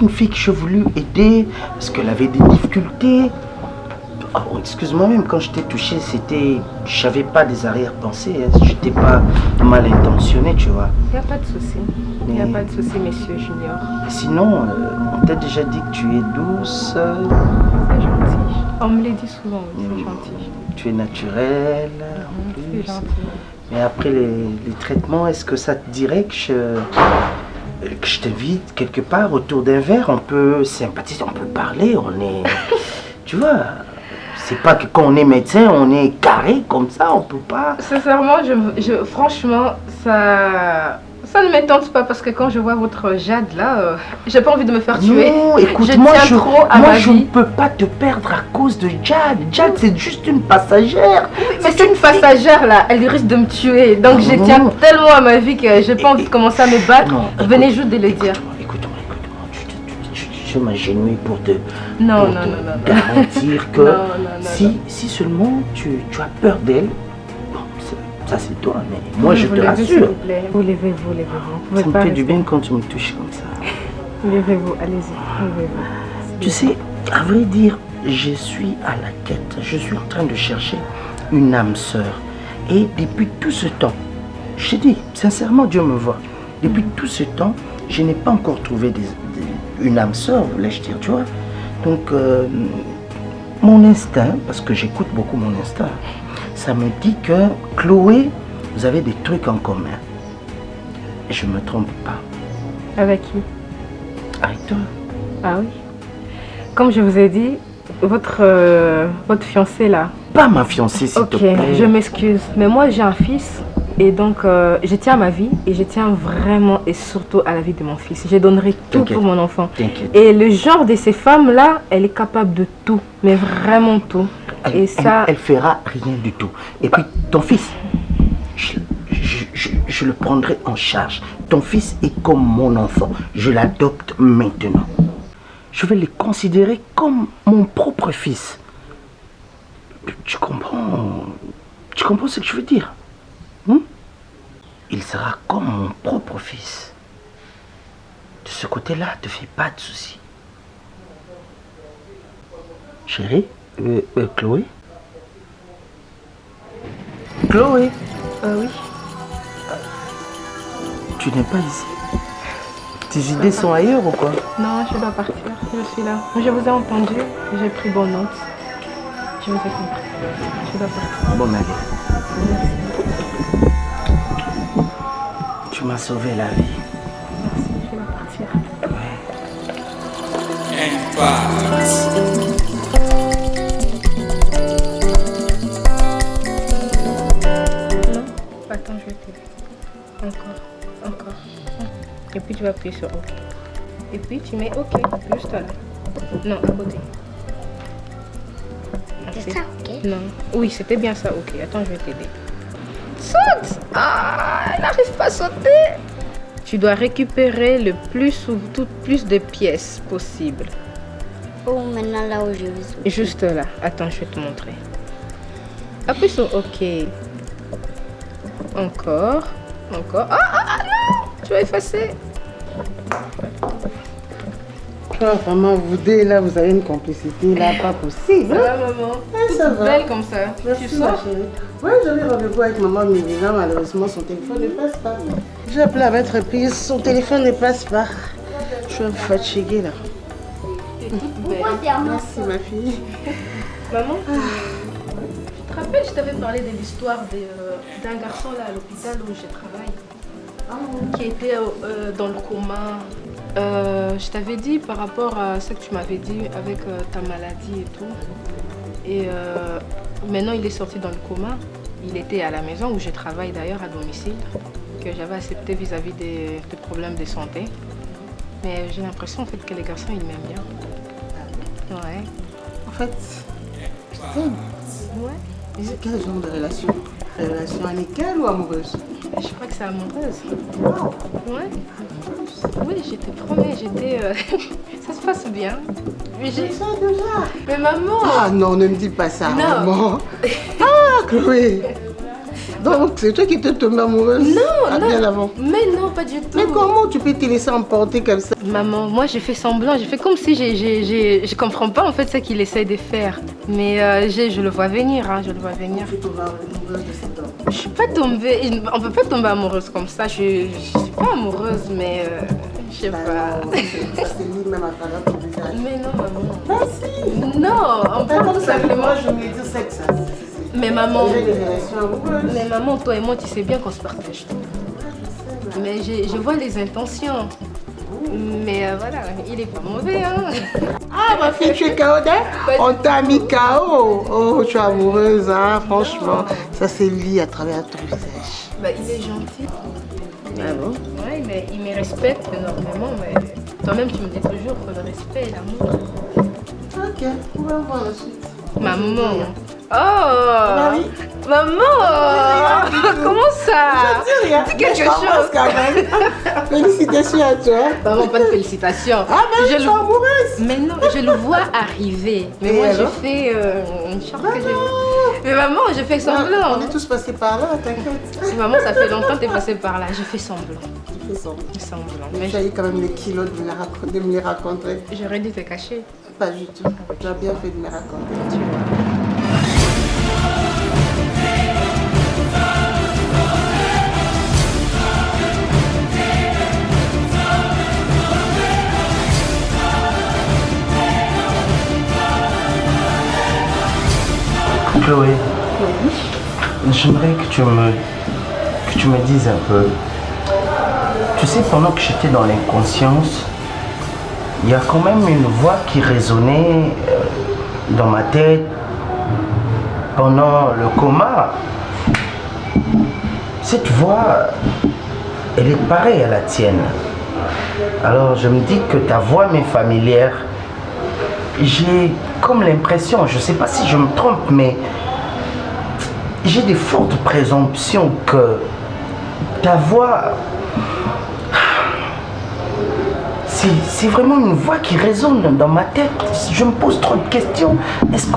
Une fille que j'ai voulu aider parce qu'elle avait des difficultés. Oh, excuse-moi, même quand je t'ai touché, c'était... Je n'avais pas des arrière-pensées, hein. Je n'étais pas mal intentionné, tu vois. Il n'y a pas de souci. Il n'y a pas de souci, monsieur Junior. Sinon, on t'a déjà dit que tu es douce. C'est gentil. On me l'a dit souvent, oui, c'est gentil. Tu es naturelle. C'est gentil. Mais après les traitements, est-ce que ça te dirait que je t'invite quelque part autour d'un verre, on peut sympathiser, on peut parler, on est... Tu vois, c'est pas que quand on est médecin, on est carré comme ça, on peut pas... Sincèrement, franchement, ça ne m'étonne pas parce que quand je vois votre Jade là, j'ai pas envie de me faire tuer. Non, écoute, moi je ne peux pas te perdre à cause de Jade. Jade, c'est juste une passagère. Oui, mais c'est une passagère là, elle risque de me tuer. Donc je tiens tellement à ma vie que j'ai pas envie de commencer à me battre. Venez juste de le dire. Écoute-moi. Je m'agenouille pour te garantir que si seulement tu as peur d'elle, ça c'est toi, mais moi je te rassure. Vous levez-vous. Ça me fait du bien quand tu me touches comme ça. Levez-vous, allez-y, levez-vous. Tu sais, à vrai dire, je suis à la quête. Je suis en train de chercher une âme sœur. Et depuis tout ce temps, je te dis, sincèrement, Dieu me voit. Depuis tout ce temps, je n'ai pas encore trouvé une âme sœur, voulais-je dire, tu vois. Donc, mon instinct, parce que j'écoute beaucoup mon instinct, ça me dit que Chloé, vous avez des trucs en commun. Et je ne me trompe pas. Avec qui? Avec toi. Ah oui. Comme je vous ai dit, votre fiancée là. Pas ma fiancée, s'il te plaît. Ok, je m'excuse. Mais moi j'ai un fils et donc je tiens à ma vie et je tiens vraiment et surtout à la vie de mon fils. Je donnerai tout pour mon enfant. Et le genre de ces femmes là, elle est capable de tout, mais vraiment tout. Elle fera rien du tout. Et puis ton fils, je le prendrai en charge. Ton fils est comme mon enfant. Je l'adopte maintenant. Je vais le considérer comme mon propre fils. Tu comprends ce que je veux dire? Il sera comme mon propre fils. De ce côté-là, ne te fais pas de soucis. Chérie, Chloé? Chloé? Oui. Tu n'es pas ici? Tes idées sont ailleurs ou quoi? Non, je dois partir. Je suis là. Je vous ai entendu. J'ai pris bonne note. Je vous ai compris. Je dois partir. Bon, allez. Tu m'as sauvé la vie. Merci, je dois partir. Non, attends, je vais t'aider. Encore. Et puis tu vas appuyer sur OK. Et puis tu mets OK, juste là. Non, à côté. C'est ça, OK? Non. Oui, c'était bien ça, OK. Attends, je vais t'aider. Saute! Ah, elle n'arrive pas à sauter. Tu dois récupérer le plus de pièces possible. Oh, maintenant là où je vais sauter. Juste là. Attends, je vais te montrer. Appuie sur OK. Encore. Ah, non! Tu vas effacer. Vraiment, vous deux, là, vous avez une complicité, là, pas possible. Ça va, maman? Ça va. Belle comme ça. Merci, Tu ma sors. chérie. Ouais, j'avais rendez-vous avec maman Mélina, malheureusement, son téléphone ne passe pas. J'ai appelé à votre prise, son téléphone ne passe pas. Je suis un peu fatiguée, là. Pourquoi t'es à moi? Merci, ma fille. Maman? Je te rappelles, je t'avais parlé de l'histoire d'un garçon là à l'hôpital où je travaille, qui était dans le coma. Je t'avais dit par rapport à ce que tu m'avais dit avec ta maladie et tout. Et maintenant, il est sorti dans le coma. Il était à la maison où je travaille d'ailleurs à domicile, que j'avais accepté vis-à-vis des problèmes de santé. Mais j'ai l'impression en fait que les garçons, ils m'aiment bien. Ouais. En fait, tu t'aimes. Ouais. C'est quel genre de relation? Relation amicale ou amoureuse? Je crois que c'est amoureuse. Ouais. Oui, j'étais promets, ça se passe bien. Mais C'est ça déjà. Mais maman. Ah non, ne me dis pas ça, Non. maman. Ah, Chloé. Donc, c'est toi qui t'es tombée amoureuse? Non, non. Bien avant. Mais non, pas du tout. Mais comment tu peux te laisser emporter comme ça? Maman, moi j'ai fait semblant, j'ai fait comme si je comprends pas en fait ce qu'il essaie de faire. Mais je le vois venir, hein, je le vois venir. Tu tombes amoureuse de cet homme? Je suis pas tombée, on peut pas tomber amoureuse comme ça, je suis pas amoureuse, mais je sais pas. Ça se lit même à travers ton visage. Mais non, maman. Merci. Non, on parle tout simplement. Moi, je me dis c'est que ça. Mais maman, J'ai des relations amoureuses. mais maman, toi et moi, tu sais bien qu'on se partage tout. Mais je vois les intentions. Mais voilà, il est pas mauvais, hein. Ah, ma fille, tu es KO, on t'a mis KO. Oh, tu es amoureuse, hein, franchement. Ça se lit à travers ton visage. Bah, il est gentil. Ah bon? Ouais, mais il me respecte énormément. Mais toi-même, tu me dis toujours que le respect et l'amour. Ok, on va voir la suite. Maman. Oh Oui. Maman. Comment ça? Je dis rien. Dis quelque Je t'embrasse chose. quand même. Félicitations à toi. Maman, pas de félicitations. Ah, ben, je suis amoureuse. Mais non, je le vois arriver. Mais Et moi, alors? je fais une sorte que je... Mais maman, je fais On semblant. est tous passés par là, t'inquiète. Maman, ça fait longtemps que t'es passée par là. Je fais semblant. Tu fais semblant. Semblant. Mais J'ai eu quand même les kilos de me les raconter. j'aurais dû te cacher. Pas du tout. Tu as bien fait de me raconter. Tu vois. Chloé, j'aimerais que tu me dises un peu. Tu sais, pendant que j'étais dans l'inconscience, il y a quand même une voix qui résonnait dans ma tête pendant le coma. Cette voix, elle est pareille à la tienne. Alors je me dis que ta voix m'est familière. J'ai comme l'impression, je ne sais pas si je me trompe, mais j'ai des fortes présomptions que ta voix, c'est vraiment une voix qui résonne dans ma tête. Je me pose trop de questions. Est-ce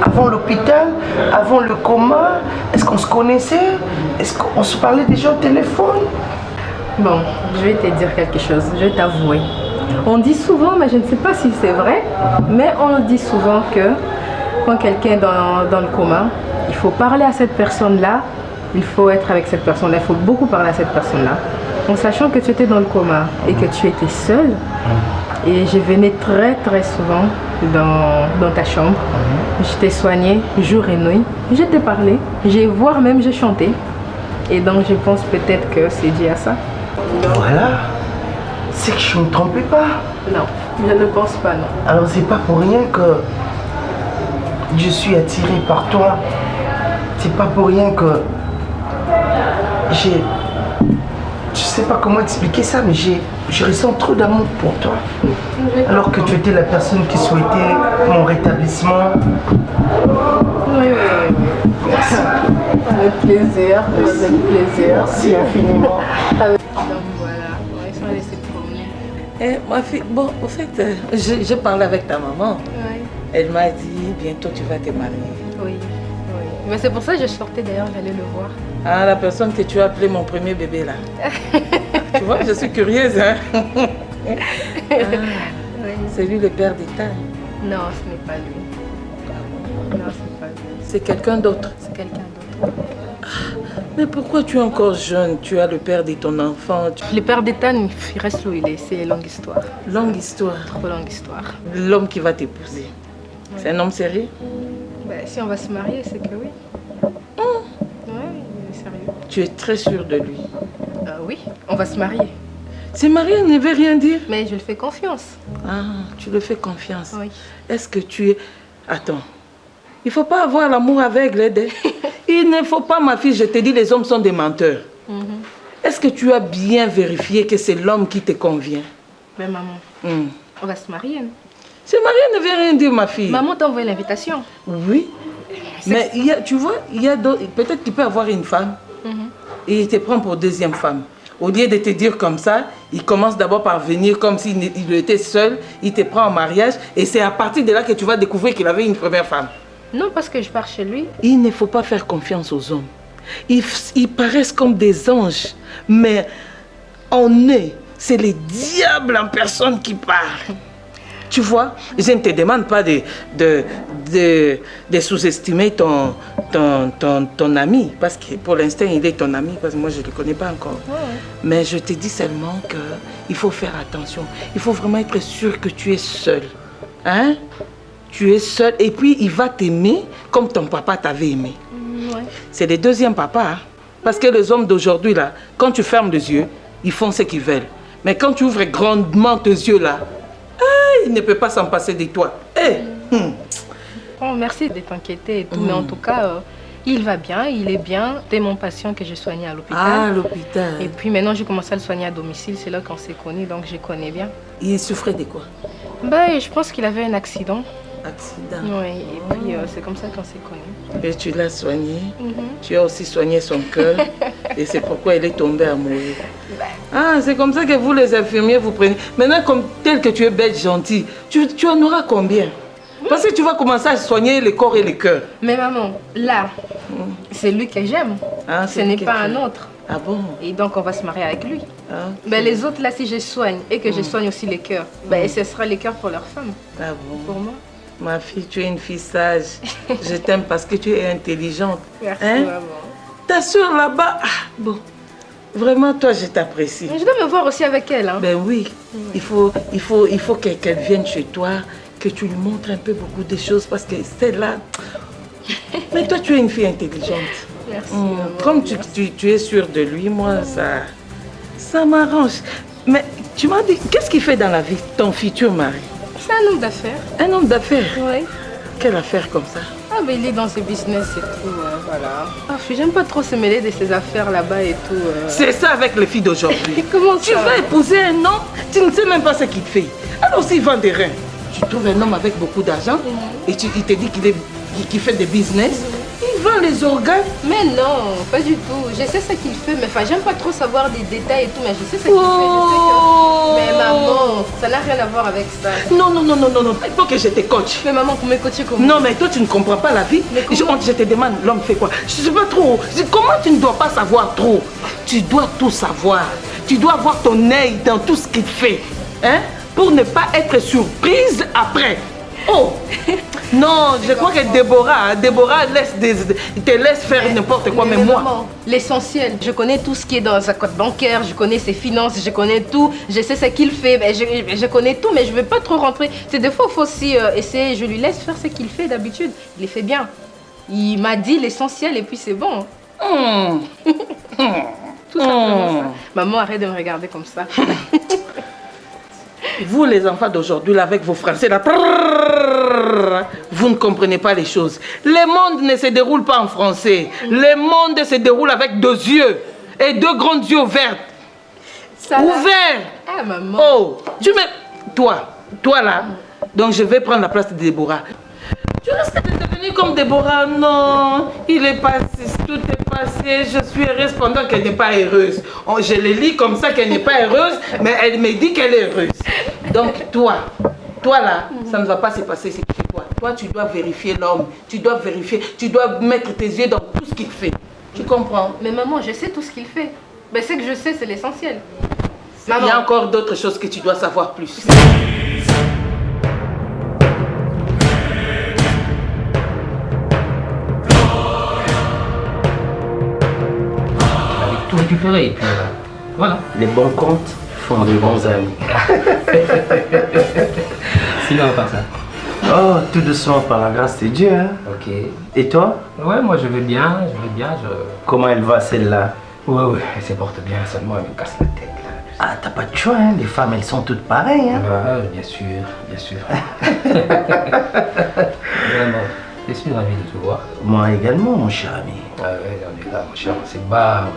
avant l'hôpital, avant le coma, est-ce qu'on se connaissait? Est-ce qu'on se parlait déjà au téléphone? Bon, je vais te dire quelque chose, je vais t'avouer. On dit souvent, mais je ne sais pas si c'est vrai, mais on dit souvent que quand quelqu'un est dans le coma, il faut parler à cette personne-là, il faut être avec cette personne-là, il faut beaucoup parler à cette personne-là. En sachant que tu étais dans le coma et que tu étais seule, et je venais très très souvent dans ta chambre, je t'ai soignée jour et nuit, je t'ai parlé, voire même j'ai chanté, et donc je pense peut-être que c'est dû à ça. Voilà, c'est que je ne me trompais pas. Non, je ne pense pas, non. Alors c'est pas pour rien que je suis attiré par toi. C'est pas pour rien que je sais pas comment expliquer ça, mais je ressens trop d'amour pour toi. Alors que tu étais la personne qui souhaitait mon rétablissement. Oui, oui, oui. Merci. Avec plaisir, avec plaisir. Merci infiniment. Donc voilà, on va se laisser promener. Eh, ma fille, bon, au fait, j'ai parlé avec ta maman. Oui, Elle m'a dit, bientôt tu vas te marier. oui, oui. Mais c'est pour ça que je sortais d'ailleurs, j'allais le voir. Ah, la personne que tu as appelée mon premier bébé là. Tu vois, je suis curieuse, hein. Oui. C'est lui le père d'État. Non, ce n'est pas lui. Non, c'est pas lui. C'est quelqu'un d'autre. C'est quelqu'un d'autre. Mais pourquoi tu es encore jeune? Tu as le père de ton enfant. Le père d'État, il reste où il est, c'est longue histoire. Longue histoire. Trop longue histoire. L'homme qui va t'épouser. C'est un homme sérieux? Ben, si on va se marier, c'est que oui. Oui, il est sérieux. Tu es très sûre de lui? Oui, on va se marier. Se marier ne veut rien dire. Mais je lui fais confiance. Ah, tu le fais confiance. Oui. Est-ce que tu es... Attends. Il ne faut pas avoir l'amour aveugle, Aide. Il ne faut pas, ma fille, je te dis, les hommes sont des menteurs. Est-ce que tu as bien vérifié que c'est l'homme qui te convient? Mais maman, on va se marier. Se marier ne veut rien dire, ma fille. Maman t'a envoyé l'invitation. Oui. Mais il y a, tu vois, il y a peut-être qu'il peut avoir une femme et il te prend pour deuxième femme. Au lieu de te dire comme ça, il commence d'abord par venir comme s'il était seul, il te prend en mariage et c'est à partir de là que tu vas découvrir qu'il avait une première femme. Non, parce que je pars chez lui. Il ne faut pas faire confiance aux hommes. Ils paraissent comme des anges, mais en eux, c'est les diables en personne qui parlent. Tu vois, je ne te demande pas de sous-estimer ton ami, parce que pour l'instant, il est ton ami, parce que moi, je ne le connais pas encore. Ouais. Mais je te dis seulement qu'il faut faire attention. Il faut vraiment être sûr que tu es seul. Hein? Tu es seul, et puis il va t'aimer comme ton papa t'avait aimé. Ouais. C'est le deuxième papa. Hein? Parce que les hommes d'aujourd'hui, là, quand tu fermes les yeux, ils font ce qu'ils veulent. Mais quand tu ouvres grandement tes yeux, là, il ne peut pas s'en passer de toi. Hey. Bon, merci de t'inquiéter et tout, mais en tout cas, il va bien, il est bien. C'était mon patient que j'ai soigné à l'hôpital. Ah, à l'hôpital. Et puis maintenant, j'ai commencé à le soigner à domicile. C'est là qu'on s'est connus, donc je connais bien. Il souffrait de quoi? Ben, je pense qu'il avait un accident. Accident? Oui, et puis c'est comme ça qu'on s'est connus. Et tu l'as soigné. Tu as aussi soigné son cœur. Et c'est pourquoi il est tombé amoureux. Ah, c'est comme ça que vous, les infirmiers, vous prenez. Maintenant, comme tel que tu es bête, gentil, tu en auras combien? Parce que tu vas commencer à soigner le corps et le cœur. Mais maman, là, c'est lui que j'aime. Ah, ce n'est pas un autre. Ah bon? Et donc, on va se marier avec lui. Ah, okay. Ben, les autres, là, si je soigne et que je soigne aussi les cœurs, ben, ce sera les cœurs pour leur femme. Ah bon? Pour moi. Ma fille, tu es une fille sage. Je t'aime parce que tu es intelligente. Merci, hein? maman. Ta soeur là-bas, bon. Vraiment, toi, je t'apprécie. Je dois me voir aussi avec elle. Hein? Ben oui. Il faut qu'elle vienne chez toi, que tu lui montres un peu beaucoup de choses parce que celle-là... Mais toi, tu es une fille intelligente. Merci. Comme tu es sûre de lui, moi, ça m'arrange. Mais tu m'as dit, qu'est-ce qu'il fait dans la vie, ton futur mari? C'est un homme d'affaires. Un homme d'affaires? Oui. Quelle affaire comme ça? Ah, ben il est dans ses business et tout, voilà. Ah, j'aime pas trop se mêler de ses affaires là-bas et tout. C'est ça avec les filles d'aujourd'hui. Comment ça? Tu vas épouser un homme, tu ne sais même pas ce qu'il fait. Alors s'il vend des reins, tu trouves un homme avec beaucoup d'argent et il te dit qu'il fait des business. Il vend les organes. Mais non, pas du tout. Je sais ce qu'il fait, mais enfin, j'aime pas trop savoir des détails et tout, mais je sais ce qu'il fait. Je sais que... Mais maman, ça n'a rien à voir avec ça. Non, il faut que je te coach. Mais maman, pour me coacher comment? Non, mais toi, tu ne comprends pas la vie. Je te demande, l'homme fait quoi? Je ne sais pas trop. Comment tu ne dois pas savoir trop? Tu dois tout savoir. Tu dois avoir ton œil dans tout ce qu'il fait. Hein? Pour ne pas être surprise après. Oh! Non, je crois que Déborah te laisse faire n'importe quoi, mais moi... Maman, l'essentiel, je connais tout ce qui est dans sa compte bancaire, je connais ses finances, je connais tout, je sais ce qu'il fait, ben je connais tout, mais je ne veux pas trop rentrer. C'est des fois, il faut aussi essayer, je lui laisse faire ce qu'il fait d'habitude, il les fait bien. Il m'a dit l'essentiel et puis c'est bon. Tout simplement ça. Maman, arrête de me regarder comme ça. Vous, les enfants d'aujourd'hui, avec vos français, là, vous ne comprenez pas les choses. Le monde ne se déroule pas en français. Le monde se déroule avec 2 yeux et 2 grands yeux ouverts. Ouverts. Ah, maman. Oh, toi là, donc je vais prendre la place de Déborah. Tu risques de devenir comme Déborah. Non, il est passé, tout est passé. Je suis heureuse pendant qu'elle n'est pas heureuse. Je le lis comme ça qu'elle n'est pas heureuse, mais elle me dit qu'elle est heureuse. Donc toi là, ça ne va pas se passer chez toi. Toi, tu dois vérifier l'homme. Tu dois vérifier, tu dois mettre tes yeux dans tout ce qu'il fait. Tu comprends? Mais maman, je sais tout ce qu'il fait. Mais ce que je sais, c'est l'essentiel. Il y a encore d'autres choses que tu dois savoir plus. Tout récupérer et puis voilà. Les bons comptes font de bons amis. Sinon, à part ça. Oh, tout doucement par la grâce de Dieu, hein. Ok. Et toi? Ouais, moi je vais bien, Comment elle va celle-là? Ouais, elle se porte bien, seulement elle me casse la tête là. Ah, t'as pas de choix, hein. Les femmes, elles sont toutes pareilles, hein. Ouais, bien sûr. Vraiment, je suis ravi de te voir. Moi également, mon cher ami. Ah ouais, on est là, mon cher, on se bat.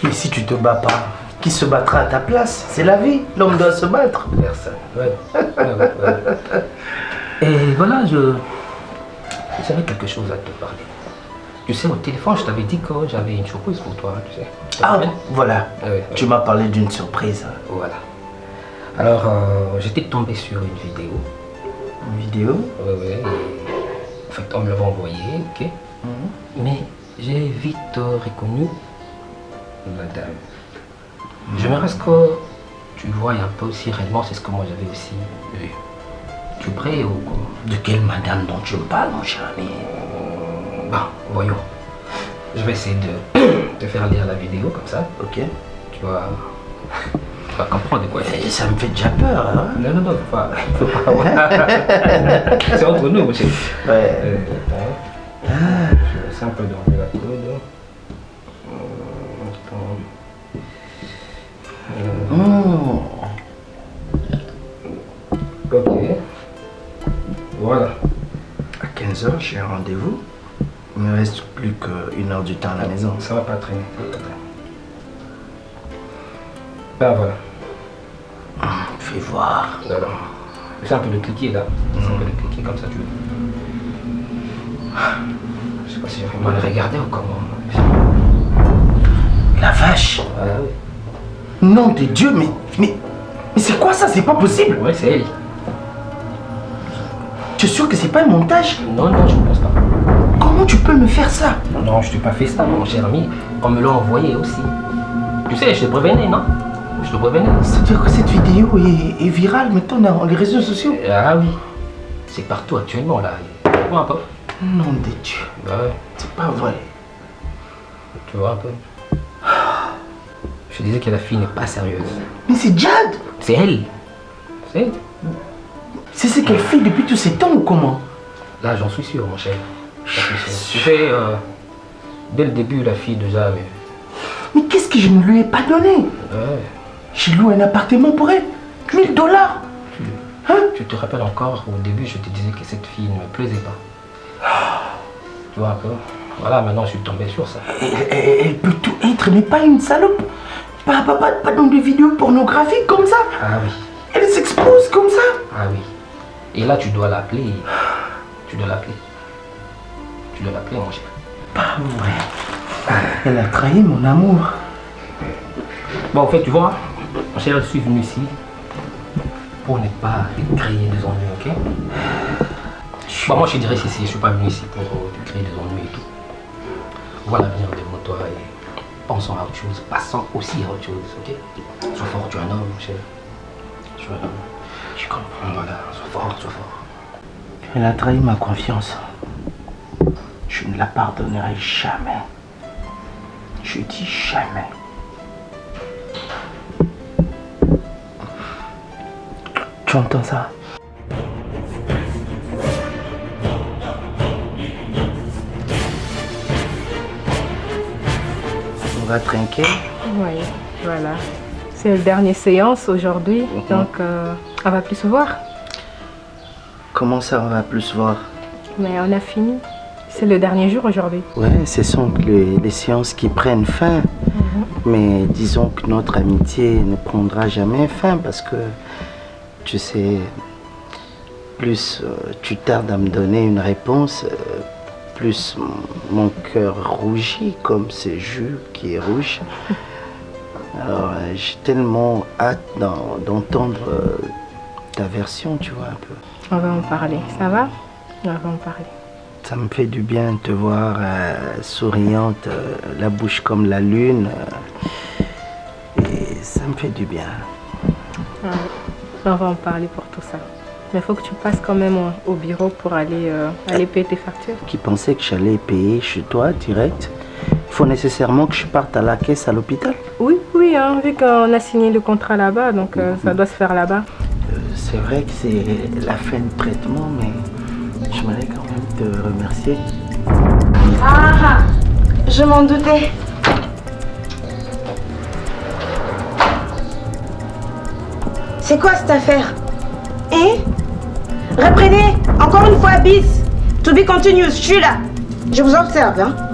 Et si tu te bats pas, qui se battra à ta place? C'est la vie, l'homme doit se battre. Personne, ouais. Et voilà, j'avais quelque chose à te parler. Tu sais, au téléphone, je t'avais dit que j'avais une surprise pour toi, tu sais. Ah, voilà. Ouais. Tu m'as parlé d'une surprise. Voilà. Alors, j'étais tombé sur une vidéo. Une vidéo? Ouais. En fait, on me l'avait envoyé, ok. Mais j'ai vite reconnu la dame. J'aimerais que tu vois un peu si réellement c'est ce que moi j'avais aussi vu. Tu es prêt ou quoi? De quelle madame dont tu me parles, mon cher ami? Bon, voyons. Je vais essayer de te faire lire la vidéo comme ça. Ok. Tu vas comprendre de quoi il s'agit. Ça me fait déjà peur, hein? Non, faut pas. C'est entre nous, monsieur. Ouais. Je vais essayer un peu d'enlever la coude. Ok. Voilà. À 15h, j'ai un rendez-vous. Il me reste plus qu'une heure du temps à la maison. Ça va pas traîner. Ben voilà. Fais voir. Alors, c'est un peu de cliquer là. C'est un peu de cliquer comme ça, tu veux. Je sais pas si j'ai mal regardé ou comment. La vache! Ah oui. Nom de Dieu, mais c'est quoi ça? C'est pas possible! Ouais, c'est elle. Tu es sûr que c'est pas un montage? Non, je ne pense pas. Comment tu peux me faire ça? Non, je t'ai pas fait ça, mon cher ami. On me l'a envoyé aussi. Tu sais, je te prévenais, non? Je te prévenais. C'est-à-dire que cette vidéo est virale maintenant dans les réseaux sociaux? Ah oui. C'est partout actuellement là. Tu vois un peu? Nom de Dieu. Ouais. C'est pas vrai. Tu vois un peu? Je disais que la fille n'est pas sérieuse. Mais c'est Jade! C'est elle. C'est elle. C'est ce qu'elle fait depuis tous ces temps ou comment? Là, j'en suis sûr, mon cher. J'en suis sûr. Tu sais, dès le début, la fille déjà... Mais qu'est-ce que je ne lui ai pas donné? Ouais. J'ai loué un appartement pour elle. 1000 $. Hein? Tu te rappelles encore, au début, je te disais que cette fille ne me plaisait pas. Tu vois un peu? Voilà, maintenant, je suis tombé sur ça. Elle peut tout être, mais pas une salope. Pas dans des vidéos pornographiques comme ça. Ah oui. Elle s'expose comme ça. Ah oui. Et là, tu dois l'appeler. Tu dois l'appeler, mon cher. Pas vrai. Elle a trahi mon amour. Bon, en fait, tu vois, mon cher, je suis venu ici pour ne pas te créer des ennuis, ok? Bon, moi, je dirais ici, je ne suis pas venu ici pour te créer des ennuis et tout. Voilà l'avenir devant toi et pensons à autre chose, passons aussi à autre chose, ok? Sois fort, tu es un homme, mon cher. Tu es un homme. Je comprends. Voilà, sois fort. Elle a trahi ma confiance. Je ne la pardonnerai jamais. Je dis jamais. Tu entends ça? On va trinquer. Oui, voilà. C'est la dernière séance aujourd'hui, donc on va plus se voir. Comment ça, on va plus se voir? Mais on a fini. C'est le dernier jour aujourd'hui. Ouais, ce sont les séances qui prennent fin. Mais disons que notre amitié ne prendra jamais fin parce que, tu sais, plus tu tardes à me donner une réponse, plus mon cœur rougit comme ce jus qui est rouge. Alors, j'ai tellement hâte d'entendre ta version, tu vois, un peu. On va en parler, ça va? On va en parler. Ça me fait du bien de te voir souriante, la bouche comme la lune. Et ça me fait du bien. Ouais. On va en parler pour tout ça. Mais il faut que tu passes quand même au bureau pour aller payer tes factures. Qui pensait que j'allais payer chez toi direct? Il faut nécessairement que je parte à la caisse à l'hôpital? Oui, hein, vu qu'on a signé le contrat là-bas, donc ça doit se faire là-bas. c'est vrai que c'est la fin de traitement, mais j'aimerais quand même te remercier. Ah, je m'en doutais. C'est quoi cette affaire? Hein? Reprenez, encore une fois, bis. To be continuous, je suis là. Je vous observe, hein.